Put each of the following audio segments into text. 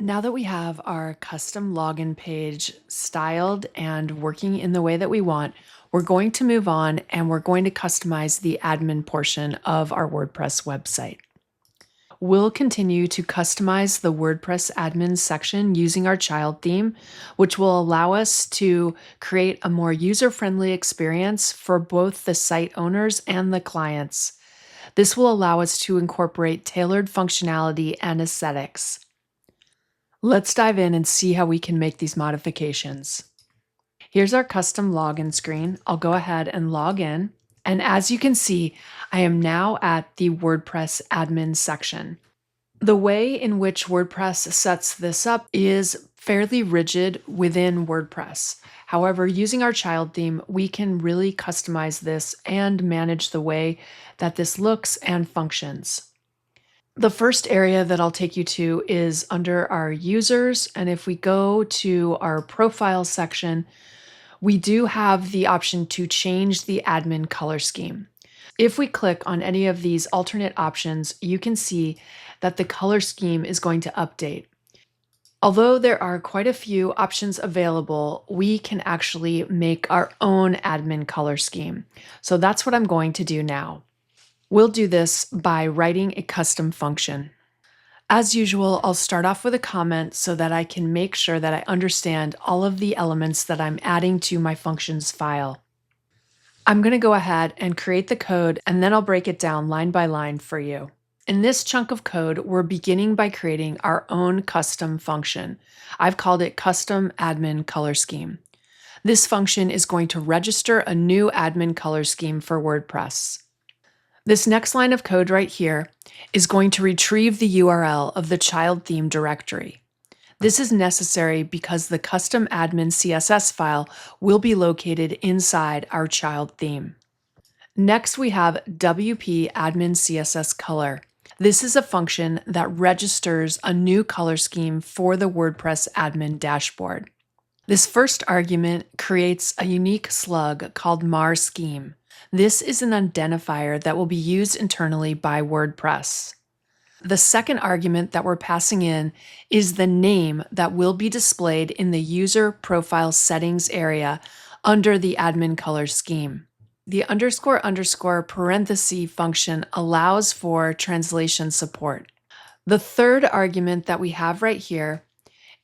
Now that we have our custom login page styled and working in the way that we want, we're going to move on and we're going to customize the admin portion of our WordPress website. We'll continue to customize the WordPress admin section using our child theme, which will allow us to create a more user-friendly experience for both the site owners and the clients. This will allow us to incorporate tailored functionality and aesthetics. Let's dive in and see how we can make these modifications. Here's our custom login screen. I'll go ahead and log in. And as you can see, I am now at the WordPress admin section. The way in which WordPress sets this up is fairly rigid within WordPress. However, using our child theme, we can really customize this and manage the way that this looks and functions. The first area that I'll take you to is under our users. And if we go to our profile section, we do have the option to change the admin color scheme. If we click on any of these alternate options, you can see that the color scheme is going to update. Although there are quite a few options available, we can actually make our own admin color scheme. So that's what I'm going to do now. We'll do this by writing a custom function. As usual, I'll start off with a comment so that I can make sure that I understand all of the elements that I'm adding to my functions file. I'm going to go ahead and create the code, and then I'll break it down line by line for you. In this chunk of code, we're beginning by creating our own custom function. I've called it Custom Admin Color Scheme. This function is going to register a new admin color scheme for WordPress. This next line of code right here is going to retrieve the URL of the child theme directory. This is necessary because the custom admin CSS file will be located inside our child theme. Next, we have WP admin CSS color. This is a function that registers a new color scheme for the WordPress admin dashboard. This first argument creates a unique slug called mar scheme. This is an identifier that will be used internally by WordPress. The second argument that we're passing in is the name that will be displayed in the user profile settings area under the admin color scheme. The __ parenthesis function allows for translation support. The third argument that we have right here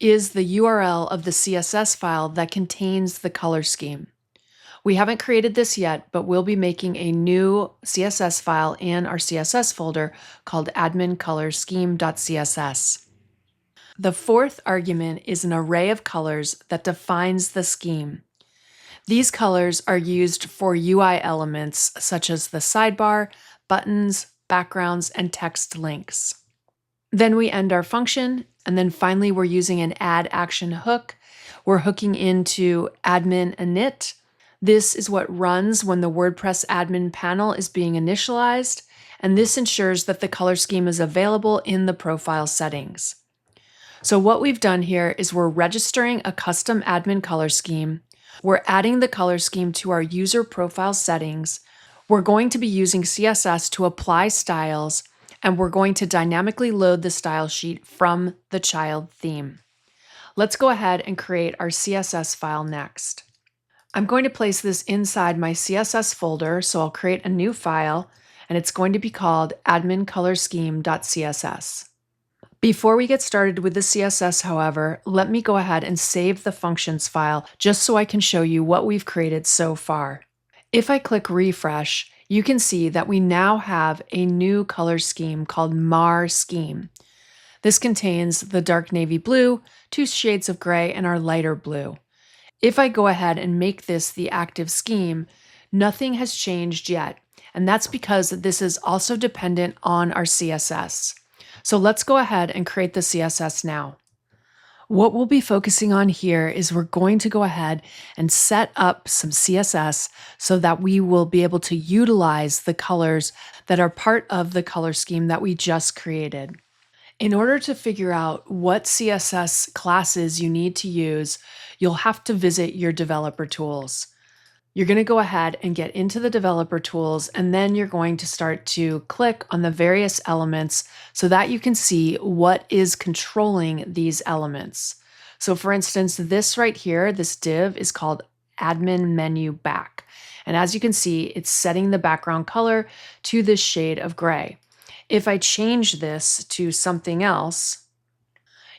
is the URL of the CSS file that contains the color scheme. We haven't created this yet, but we'll be making a new CSS file in our CSS folder called admincolorscheme.css. The fourth argument is an array of colors that defines the scheme. These colors are used for UI elements such as the sidebar, buttons, backgrounds, and text links. Then we end our function, and then finally we're using an add action hook. We're hooking into admin init. This is what runs when the WordPress admin panel is being initialized, and this ensures that the color scheme is available in the profile settings. So what we've done here is we're registering a custom admin color scheme. We're adding the color scheme to our user profile settings. We're going to be using CSS to apply styles, and we're going to dynamically load the style sheet from the child theme. Let's go ahead and create our CSS file next. I'm going to place this inside my CSS folder, so I'll create a new file, and it's going to be called admincolorscheme.css. Before we get started with the CSS, however, let me go ahead and save the functions file just so I can show you what we've created so far. If I click refresh, you can see that we now have a new color scheme called mar scheme. This contains the dark navy blue, 2 shades of gray, and our lighter blue. If I go ahead and make this the active scheme, nothing has changed yet, and that's because this is also dependent on our CSS. So let's go ahead and create the CSS now. What we'll be focusing on here is we're going to go ahead and set up some CSS so that we will be able to utilize the colors that are part of the color scheme that we just created. In order to figure out what CSS classes you need to use, you'll have to visit your developer tools. You're going to go ahead and get into the developer tools, and then you're going to start to click on the various elements so that you can see what is controlling these elements. So for instance, this right here, this div is called admin menu back. And as you can see, it's setting the background color to this shade of gray. If I change this to something else,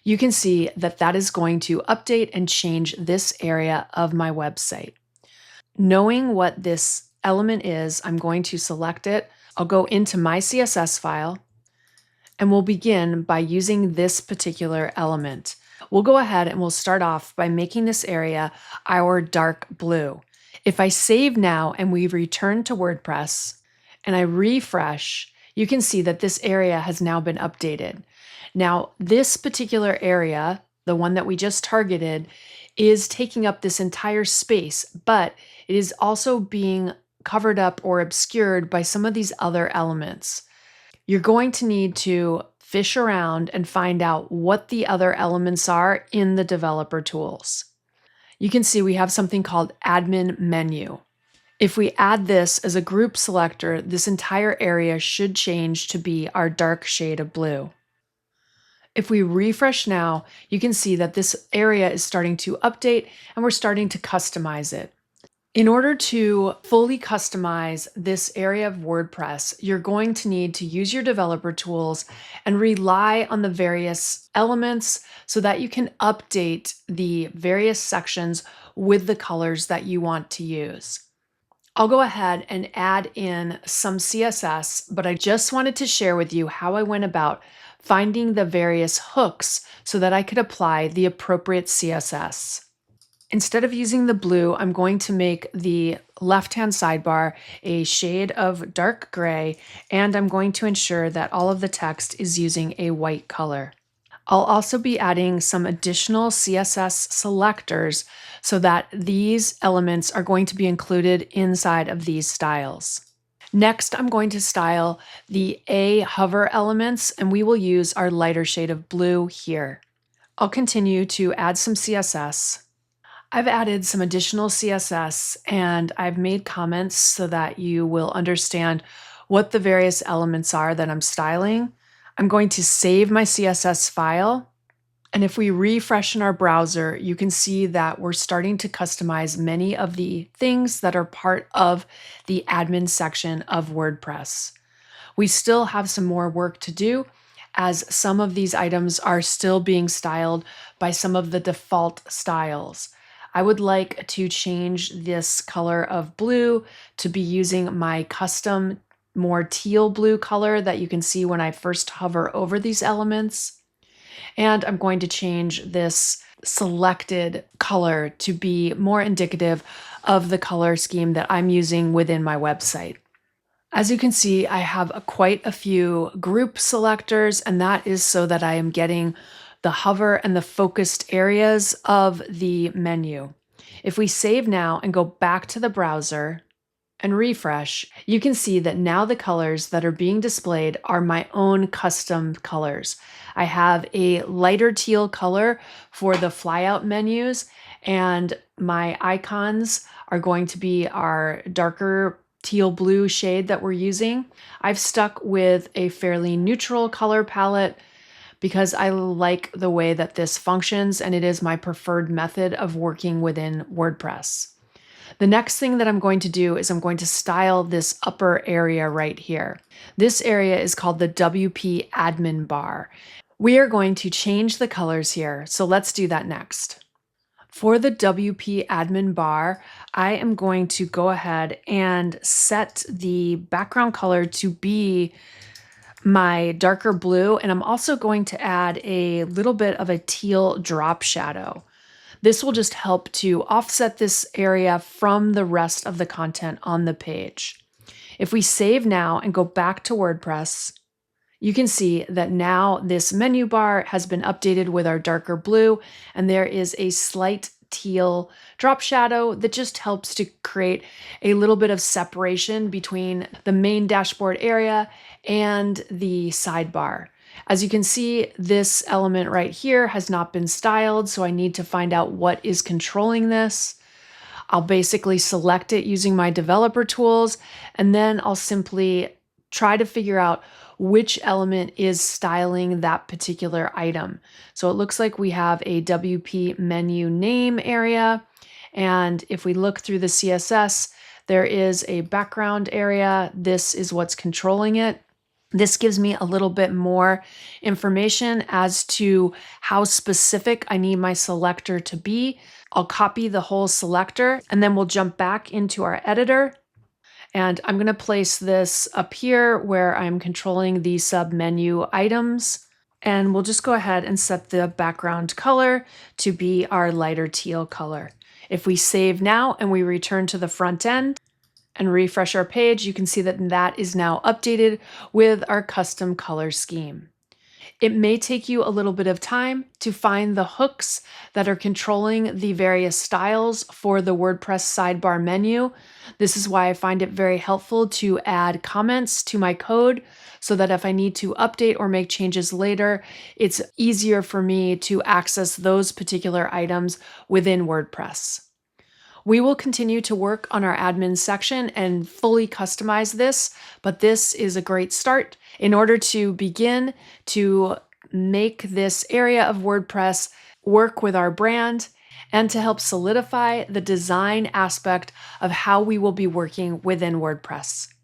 you can see that that is going to update and change this area of my website. Knowing what this element is, I'm going to select it. I'll go into my CSS file, and we'll begin by using this particular element. We'll go ahead and we'll start off by making this area our dark blue. If I save now and we return to WordPress and I refresh, you can see that this area has now been updated. Now, this particular area, the one that we just targeted, is taking up this entire space, but it is also being covered up or obscured by some of these other elements. You're going to need to fish around and find out what the other elements are in the developer tools. You can see we have something called admin menu. If we add this as a group selector, this entire area should change to be our dark shade of blue. If we refresh now, you can see that this area is starting to update and we're starting to customize it. In order to fully customize this area of WordPress, you're going to need to use your developer tools and rely on the various elements so that you can update the various sections with the colors that you want to use. I'll go ahead and add in some CSS, but I just wanted to share with you how I went about finding the various hooks so that I could apply the appropriate CSS. Instead of using the blue, I'm going to make the left-hand sidebar a shade of dark gray, and I'm going to ensure that all of the text is using a white color. I'll also be adding some additional CSS selectors so that these elements are going to be included inside of these styles. Next, I'm going to style the A hover elements, and we will use our lighter shade of blue here. I'll continue to add some CSS. I've added some additional CSS and I've made comments so that you will understand what the various elements are that I'm styling. I'm going to save my CSS file. And if we refresh in our browser, you can see that we're starting to customize many of the things that are part of the admin section of WordPress. We still have some more work to do, as some of these items are still being styled by some of the default styles. I would like to change this color of blue to be using my custom, more teal blue color that you can see when I first hover over these elements. And I'm going to change this selected color to be more indicative of the color scheme that I'm using within my website. As you can see, I have quite a few group selectors, and that is so that I am getting the hover and the focused areas of the menu. If we save now and go back to the browser and refresh, you can see that now the colors that are being displayed are my own custom colors. I have a lighter teal color for the flyout menus, and my icons are going to be our darker teal blue shade that we're using. I've stuck with a fairly neutral color palette because I like the way that this functions, and it is my preferred method of working within WordPress. The next thing that I'm going to do is I'm going to style this upper area right here. This area is called the WP admin bar. We are going to change the colors here, so let's do that next. For the WP admin bar, I am going to go ahead and set the background color to be my darker blue, and I'm also going to add a little bit of a teal drop shadow. This will just help to offset this area from the rest of the content on the page. If we save now and go back to WordPress, you can see that now this menu bar has been updated with our darker blue, and there is a slight teal drop shadow that just helps to create a little bit of separation between the main dashboard area and the sidebar. As you can see, this element right here has not been styled, so I need to find out what is controlling this. I'll basically select it using my developer tools, and then I'll simply try to figure out which element is styling that particular item. So it looks like we have a WP menu name area. And if we look through the CSS, there is a background area. This is what's controlling it. This gives me a little bit more information as to how specific I need my selector to be. I'll copy the whole selector and then we'll jump back into our editor. And I'm going to place this up here where I'm controlling the sub-menu items. And we'll just go ahead and set the background color to be our lighter teal color. If we save now and we return to the front end and refresh our page, you can see that that is now updated with our custom color scheme. It may take you a little bit of time to find the hooks that are controlling the various styles for the WordPress sidebar menu. This is why I find it very helpful to add comments to my code so that if I need to update or make changes later, it's easier for me to access those particular items within WordPress. We will continue to work on our admin section and fully customize this, but this is a great start in order to begin to make this area of WordPress work with our brand and to help solidify the design aspect of how we will be working within WordPress.